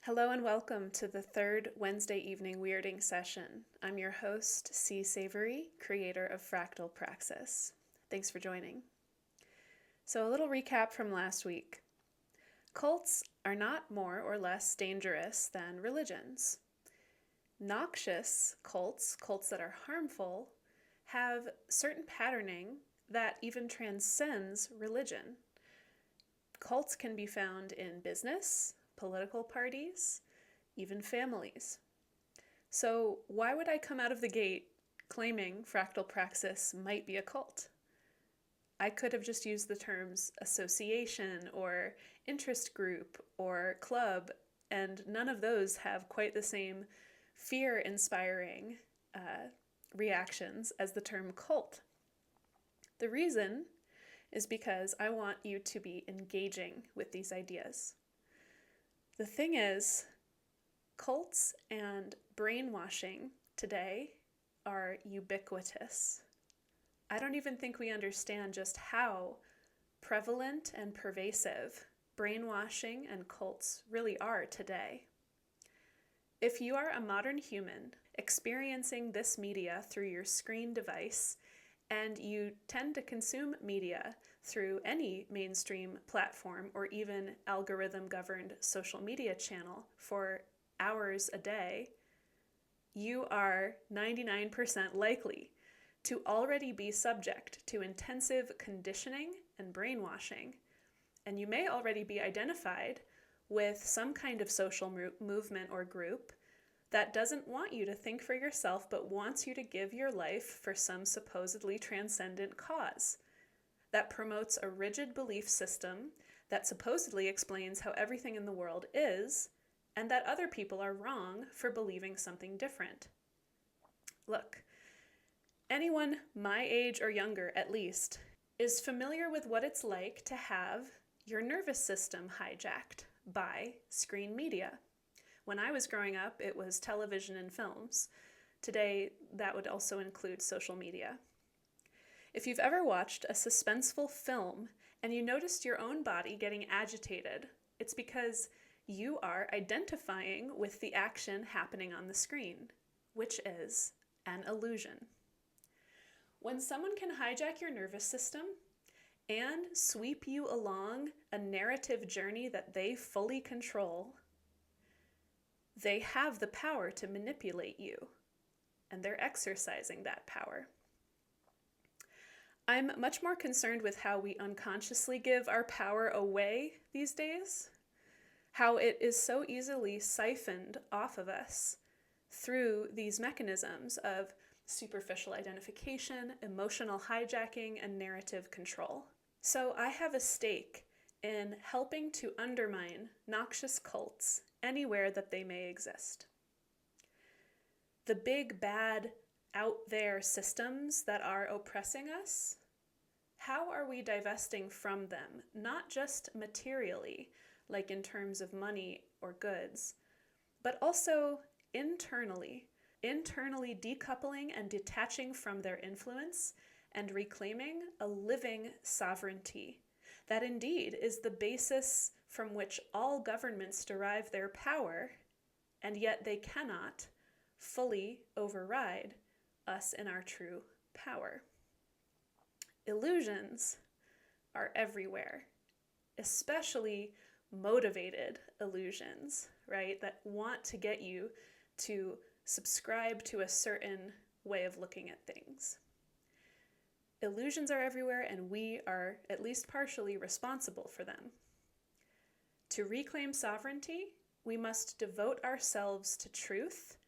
Hello and welcome to the third Wednesday evening weirding session. I'm your host, C. Savory, creator of Fractal Praxis. Thanks for joining. So a little recap from last week. Cults are not more or less dangerous than religions. Noxious cults that are harmful, have certain patterning that even transcends religion. Cults can be found in business, political parties, even families. So why would I come out of the gate claiming Fractal Praxis might be a cult? I could have just used the terms association or interest group or club, and none of those have quite the same fear-inspiring reactions as the term cult. The reason is because I want you to be engaging with these ideas. The thing is, cults and brainwashing today are ubiquitous. I don't even think we understand just how prevalent and pervasive brainwashing and cults really are today. If you are a modern human experiencing this media through your screen device, and you tend to consume media through any mainstream platform or even algorithm-governed social media channel for hours a day, you are 99% likely to already be subject to intensive conditioning and brainwashing, and you may already be identified with some kind of social movement or group that doesn't want you to think for yourself, but wants you to give your life for some supposedly transcendent cause, that promotes a rigid belief system that supposedly explains how everything in the world is, and that other people are wrong for believing something different. Look, anyone my age or younger at least is familiar with what it's like to have your nervous system hijacked by screen media. When I was growing up, it was television and films. Today, that would also include social media. If you've ever watched a suspenseful film and you noticed your own body getting agitated, it's because you are identifying with the action happening on the screen, which is an illusion. When someone can hijack your nervous system and sweep you along a narrative journey that they fully control, they have the power to manipulate you, and they're exercising that power. I'm much more concerned with how we unconsciously give our power away these days, how it is so easily siphoned off of us through these mechanisms of superficial identification, emotional hijacking, and narrative control. So I have a stake in helping to undermine noxious cults anywhere that they may exist. The big, bad, out there systems that are oppressing us, how are we divesting from them? Not just materially, like in terms of money or goods, but also internally decoupling and detaching from their influence and reclaiming a living sovereignty that indeed is the basis from which all governments derive their power, and yet they cannot fully override us in our true power. Illusions are everywhere, especially motivated illusions, right? That want to get you to subscribe to a certain way of looking at things. Illusions are everywhere, and we are at least partially responsible for them. To reclaim sovereignty, we must devote ourselves to truth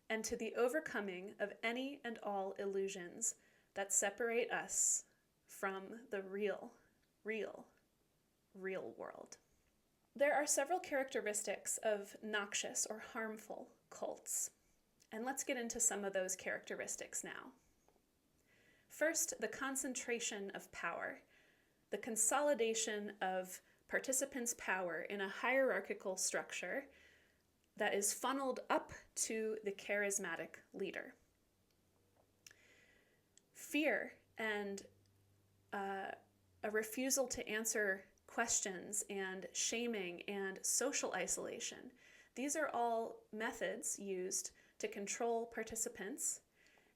and to the overcoming of any and all illusions that separate us from the real world. There are several characteristics of noxious or harmful cults, and let's get into some of those characteristics now. First, the concentration of power, the consolidation of participants' power in a hierarchical structure that is funneled up to the charismatic leader. Fear and a refusal to answer questions and shaming and social isolation. These are all methods used to control participants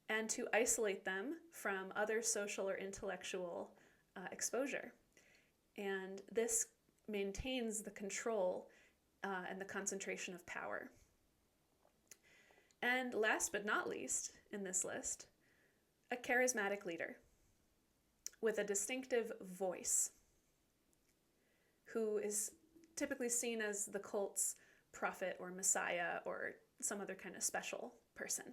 and to isolate them from other social or intellectual exposure. And this maintains the control and the concentration of power. And last but not least in this list, a charismatic leader with a distinctive voice who is typically seen as the cult's prophet or messiah or some other kind of special person.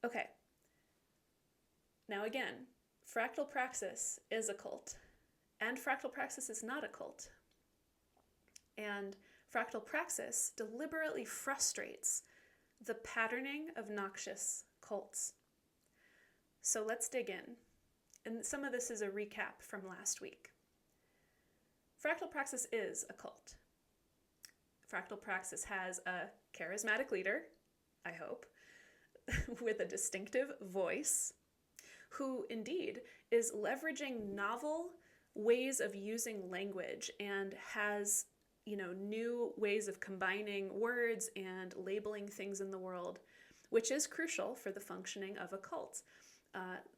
Okay. Now again, Fractal Praxis is a cult, and Fractal Praxis is not a cult. And Fractal Praxis deliberately frustrates the patterning of noxious cults. So let's dig in. And some of this is a recap from last week. Fractal Praxis is a cult. Fractal Praxis has a charismatic leader, I hope, with a distinctive voice, who indeed is leveraging novel ways of using language and has, new ways of combining words and labeling things in the world, which is crucial for the functioning of a cult,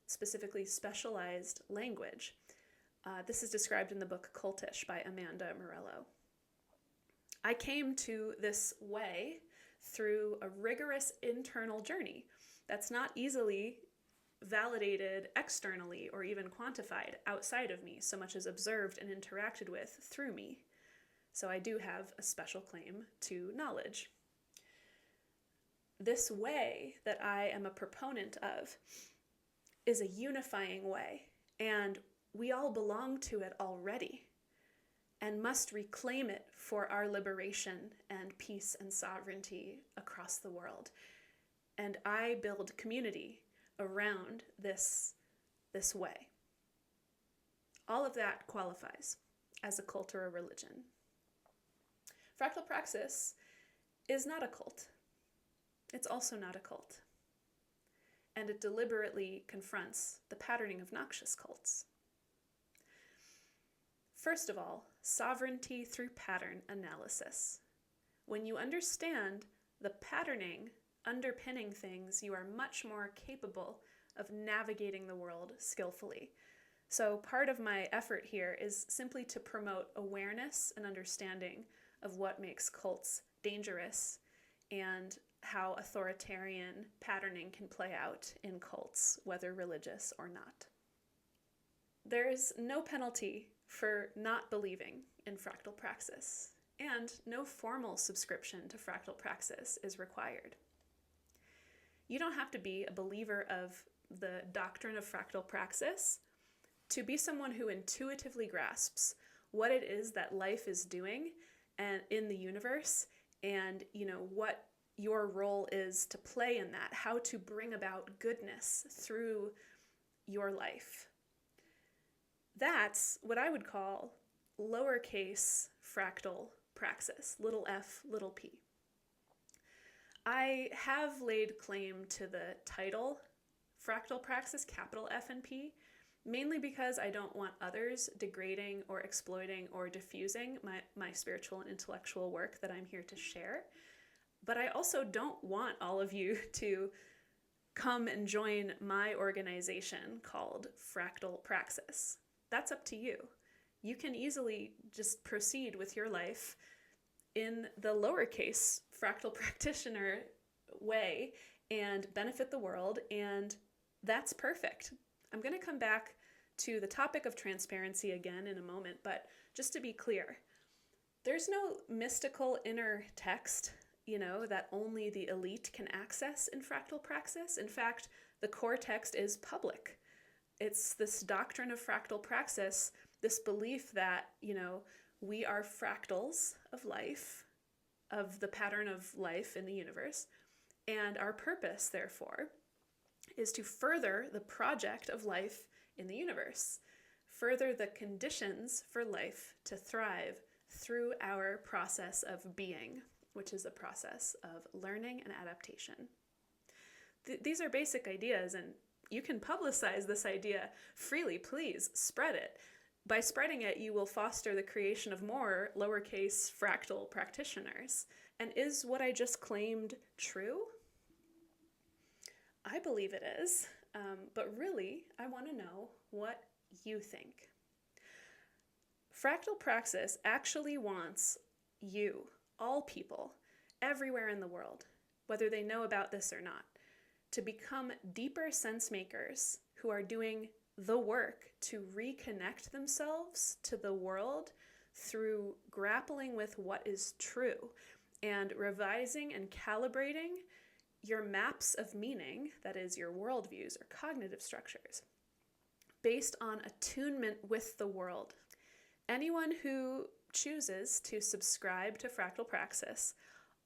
specifically specialized language. This is described in the book Cultish by Amanda Morello. I came to this way through a rigorous internal journey that's not easily validated externally or even quantified outside of me, so much as observed and interacted with through me. So I do have a special claim to knowledge. This way that I am a proponent of is a unifying way, and we all belong to it already and must reclaim it for our liberation and peace and sovereignty across the world. And I build community around this way. All of that qualifies as a cult or a religion. Fractal Praxis is not a cult. It's also not a cult. And it deliberately confronts the patterning of noxious cults. First of all, sovereignty through pattern analysis. When you understand the patterning underpinning things, you are much more capable of navigating the world skillfully. So part of my effort here is simply to promote awareness and understanding of what makes cults dangerous and how authoritarian patterning can play out in cults, whether religious or not. There is no penalty for not believing in Fractal Praxis, and no formal subscription to Fractal Praxis is required. You don't have to be a believer of the doctrine of Fractal Praxis to be someone who intuitively grasps what it is that life is doing and in the universe, and what your role is to play in that, how to bring about goodness through your life. That's what I would call lowercase fractal praxis, little f, little p. I have laid claim to the title Fractal Praxis, capital F and P, mainly because I don't want others degrading or exploiting or diffusing my spiritual and intellectual work that I'm here to share. But I also don't want all of you to come and join my organization called Fractal Praxis. That's up to you. You can easily just proceed with your life in the lowercase fractal practitioner way and benefit the world, and that's perfect. I'm going to come back to the topic of transparency again in a moment, but just to be clear, there's no mystical inner text, that only the elite can access in Fractal Praxis. In fact, the core text is public. It's this doctrine of Fractal Praxis, this belief that, we are fractals of life, of the pattern of life in the universe, and our purpose, therefore, is to further the project of life in the universe, further the conditions for life to thrive through our process of being, which is a process of learning and adaptation. These are basic ideas, and you can publicize this idea freely. Please spread it. By spreading it, you will foster the creation of more lowercase fractal practitioners. And is what I just claimed true? I believe it is, but really, I want to know what you think. Fractal Praxis actually wants you, all people, everywhere in the world, whether they know about this or not, to become deeper sense makers who are doing the work to reconnect themselves to the world through grappling with what is true and revising and calibrating your maps of meaning, that is, your worldviews or cognitive structures, based on attunement with the world. Anyone who chooses to subscribe to Fractal Praxis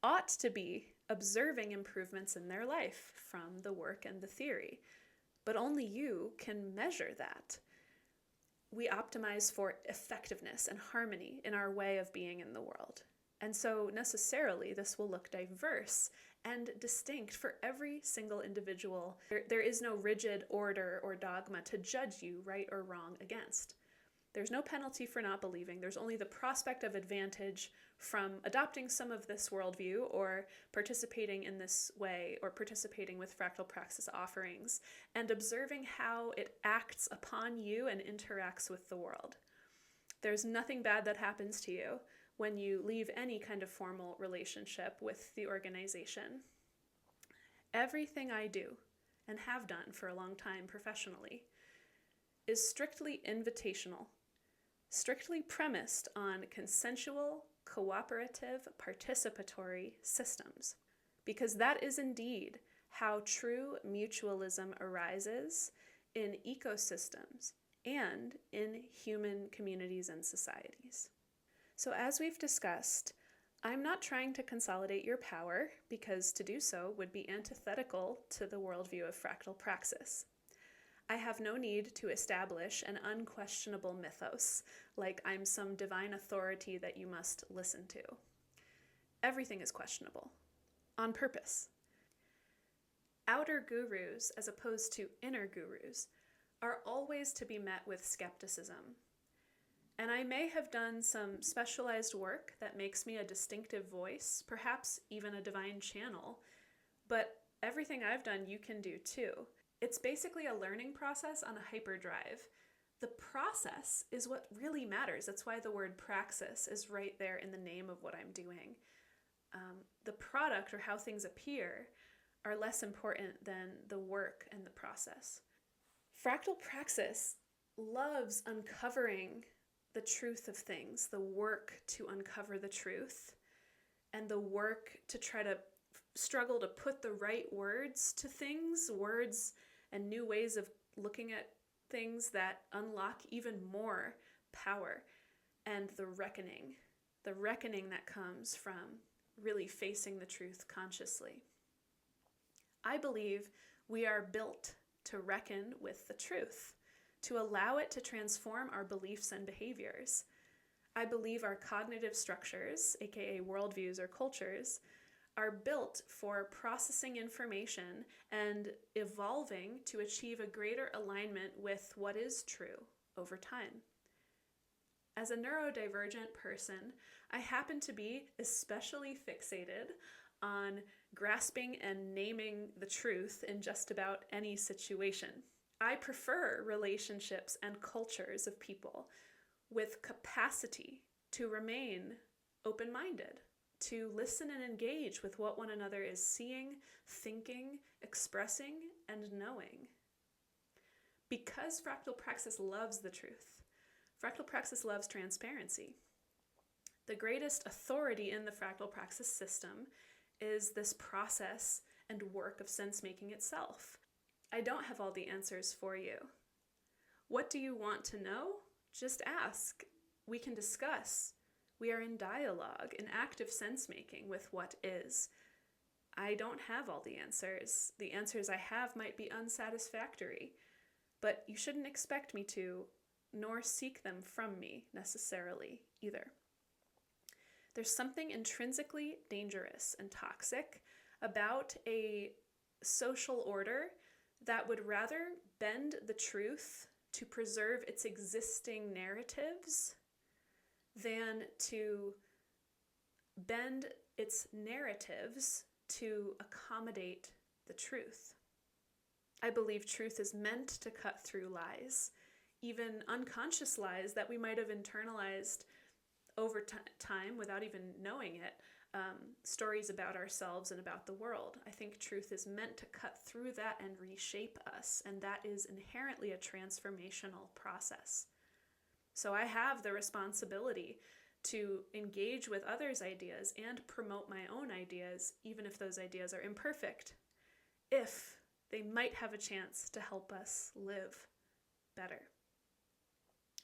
ought to be observing improvements in their life from the work and the theory, but only you can measure that. We optimize for effectiveness and harmony in our way of being in the world. And so necessarily this will look diverse and distinct for every single individual. There is no rigid order or dogma to judge you right or wrong against. There's no penalty for not believing. There's only the prospect of advantage from adopting some of this worldview or participating in this way or participating with Fractal Praxis offerings and observing how it acts upon you and interacts with the world. There's nothing bad that happens to you when you leave any kind of formal relationship with the organization. Everything I do and have done for a long time professionally is strictly invitational, strictly premised on consensual, cooperative, participatory systems, because that is indeed how true mutualism arises in ecosystems and in human communities and societies. So as we've discussed, I'm not trying to consolidate your power, because to do so would be antithetical to the worldview of Fractal Praxis. I have no need to establish an unquestionable mythos, like I'm some divine authority that you must listen to. Everything is questionable, on purpose. Outer gurus, as opposed to inner gurus, are always to be met with skepticism. And I may have done some specialized work that makes me a distinctive voice, perhaps even a divine channel, but everything I've done you can do too. It's basically a learning process on a hyperdrive. The process is what really matters. That's why the word praxis is right there in the name of what I'm doing. The product or how things appear are less important than the work and the process. Fractal Praxis loves uncovering the truth of things, the work to uncover the truth, and the work to try to struggle to put the right words to things, words and new ways of looking at things that unlock even more power, and the reckoning that comes from really facing the truth consciously. I believe we are built to reckon with the truth, to allow it to transform our beliefs and behaviors. I believe our cognitive structures, aka worldviews or cultures, are built for processing information and evolving to achieve a greater alignment with what is true over time. As a neurodivergent person, I happen to be especially fixated on grasping and naming the truth in just about any situation. I prefer relationships and cultures of people with capacity to remain open-minded, to listen and engage with what one another is seeing, thinking, expressing, and knowing. Because Fractal Praxis loves the truth, Fractal Praxis loves transparency. The greatest authority in the Fractal Praxis system is this process and work of sense-making itself. I don't have all the answers for you. What do you want to know? Just ask. We can discuss. We are in dialogue, in active sense-making with what is. I don't have all the answers. The answers I have might be unsatisfactory, but you shouldn't expect me to, nor seek them from me necessarily either. There's something intrinsically dangerous and toxic about a social order that would rather bend the truth to preserve its existing narratives than to bend its narratives to accommodate the truth. I believe truth is meant to cut through lies, even unconscious lies that we might have internalized over time without even knowing it, stories about ourselves and about the world. I think truth is meant to cut through that and reshape us, and that is inherently a transformational process. So I have the responsibility to engage with others' ideas and promote my own ideas, even if those ideas are imperfect, if they might have a chance to help us live better.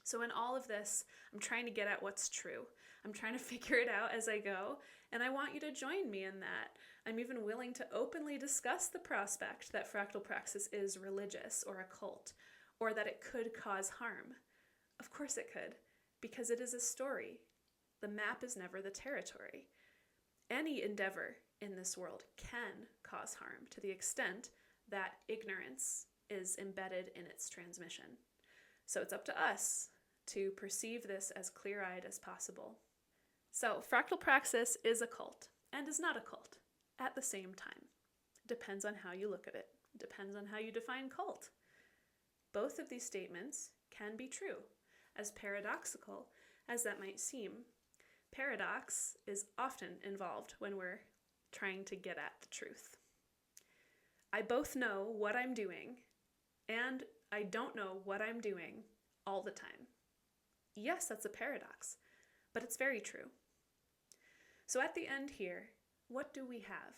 So in all of this, I'm trying to get at what's true. I'm trying to figure it out as I go, and I want you to join me in that. I'm even willing to openly discuss the prospect that fractal praxis is religious or a cult, or that it could cause harm. Of course it could, because it is a story. The map is never the territory. Any endeavor in this world can cause harm to the extent that ignorance is embedded in its transmission. So it's up to us to perceive this as clear-eyed as possible. So fractal praxis is a cult and is not a cult at the same time. Depends on how you look at it. Depends on how you define cult. Both of these statements can be true, as paradoxical as that might seem. Paradox is often involved when we're trying to get at the truth. I both know what I'm doing, and I don't know what I'm doing all the time. Yes, that's a paradox, but it's very true. So at the end here, what do we have?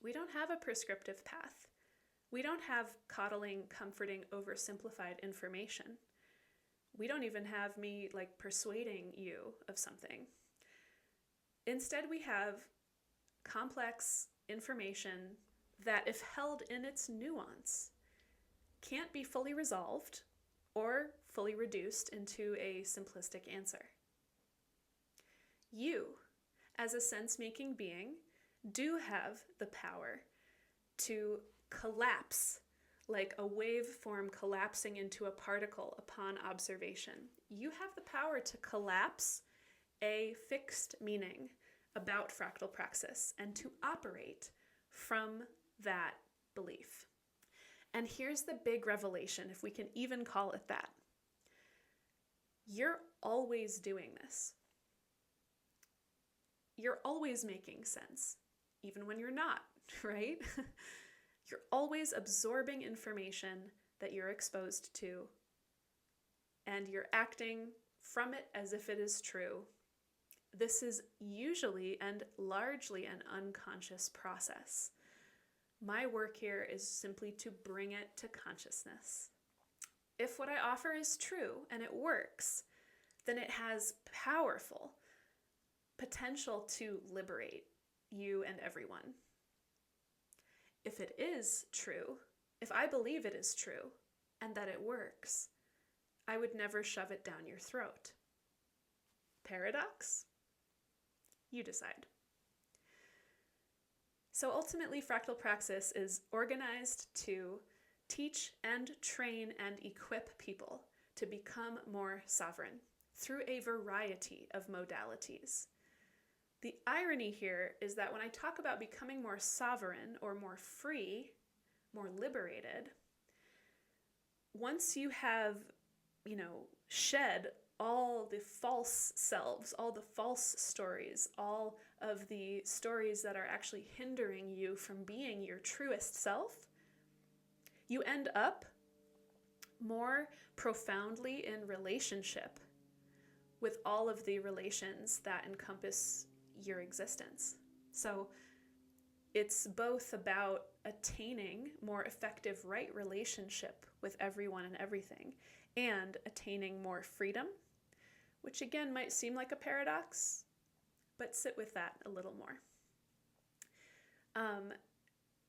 We don't have a prescriptive path. We don't have coddling, comforting, oversimplified information. We don't even have me persuading you of something. Instead, we have complex information that, if held in its nuance, can't be fully resolved or fully reduced into a simplistic answer. You, as a sense-making being, do have the power to collapse like a waveform collapsing into a particle upon observation. You have the power to collapse a fixed meaning about fractal praxis and to operate from that belief. And here's the big revelation, if we can even call it that. You're always doing this. You're always making sense, even when you're not, right? You're always absorbing information that you're exposed to, and you're acting from it as if it is true. This is usually and largely an unconscious process. My work here is simply to bring it to consciousness. If what I offer is true and it works, then it has powerful potential to liberate you and everyone. If it is true, if I believe it is true and that it works, I would never shove it down your throat. Paradox? You decide. So ultimately, fractal praxis is organized to teach and train and equip people to become more sovereign through a variety of modalities. The irony here is that when I talk about becoming more sovereign or more free, more liberated, once you have, shed all the false selves, all the false stories, all of the stories that are actually hindering you from being your truest self, you end up more profoundly in relationship with all of the relations that encompass your existence. So it's both about attaining more effective right relationship with everyone and everything, and attaining more freedom, which again might seem like a paradox, but sit with that a little more.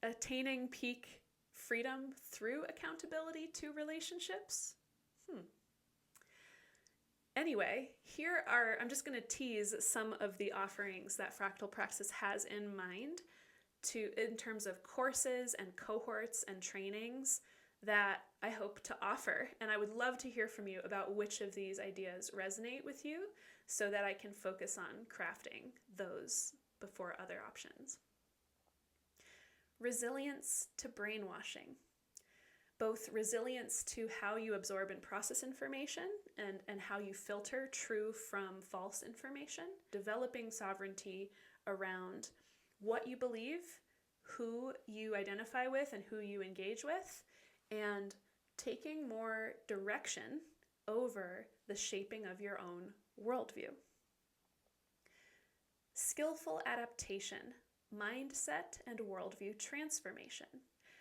Attaining peak freedom through accountability to relationships? Anyway, I'm just going to tease some of the offerings that Fractal Praxis has in mind in terms of courses and cohorts and trainings that I hope to offer. And I would love to hear from you about which of these ideas resonate with you so that I can focus on crafting those before other options. Resilience to brainwashing. Both resilience to how you absorb and process information and how you filter true from false information. Developing sovereignty around what you believe, who you identify with and who you engage with, and taking more direction over the shaping of your own worldview. Skillful adaptation, mindset, and worldview transformation.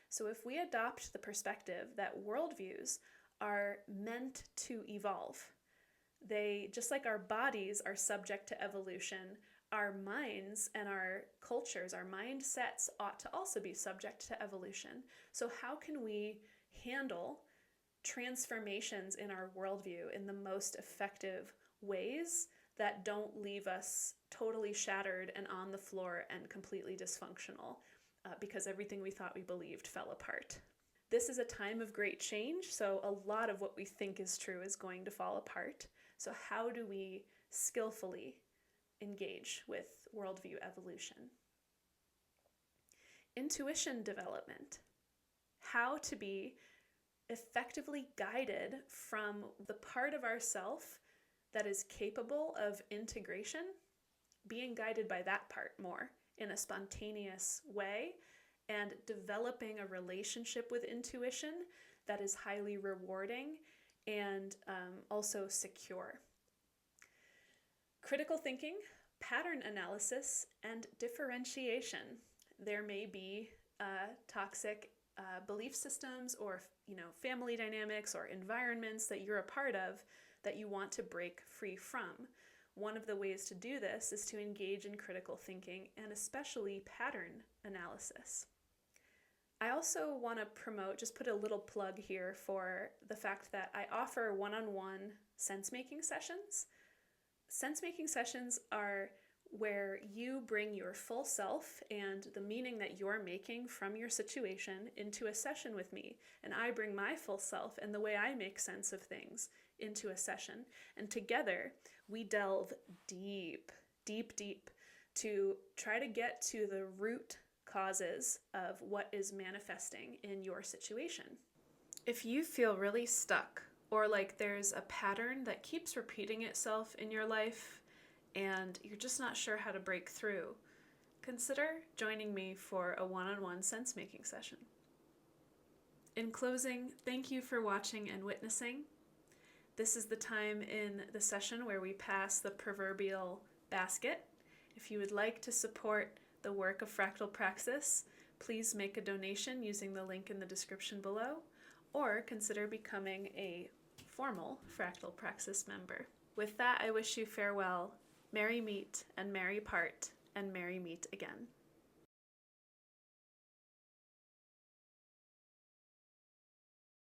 So if we adopt the perspective that worldviews are meant to evolve, they, just like our bodies are subject to evolution, our minds and our cultures, our mindsets ought to also be subject to evolution. So how can we handle transformations in our worldview in the most effective ways that don't leave us totally shattered and on the floor and completely dysfunctional because everything we thought we believed fell apart? This is a time of great change, so a lot of what we think is true is going to fall apart. So how do we skillfully engage with worldview evolution? Intuition development. How to be effectively guided from the part of ourself that is capable of integration, being guided by that part more in a spontaneous way, and developing a relationship with intuition that is highly rewarding and also secure. Critical thinking, pattern analysis, and differentiation. There may be toxic belief systems or family dynamics or environments that you're a part of that you want to break free from. One of the ways to do this is to engage in critical thinking and especially pattern analysis. I also want to promote, just put a little plug here for the fact that I offer one-on-one sense-making sessions. Sense-making sessions are where you bring your full self and the meaning that you're making from your situation into a session with me, and I bring my full self and the way I make sense of things into a session, and together we delve deep to try to get to the root causes of what is manifesting in your situation. If you feel really stuck or like there's a pattern that keeps repeating itself in your life and you're just not sure how to break through, consider joining me for a one-on-one sense-making session. In closing, thank you for watching and witnessing. This is the time in the session where we pass the proverbial basket. If you would like to support the work of Fractal Praxis, please make a donation using the link in the description below, or consider becoming a formal Fractal Praxis member. With that, I wish you farewell. Merry meet and merry part, and merry meet again.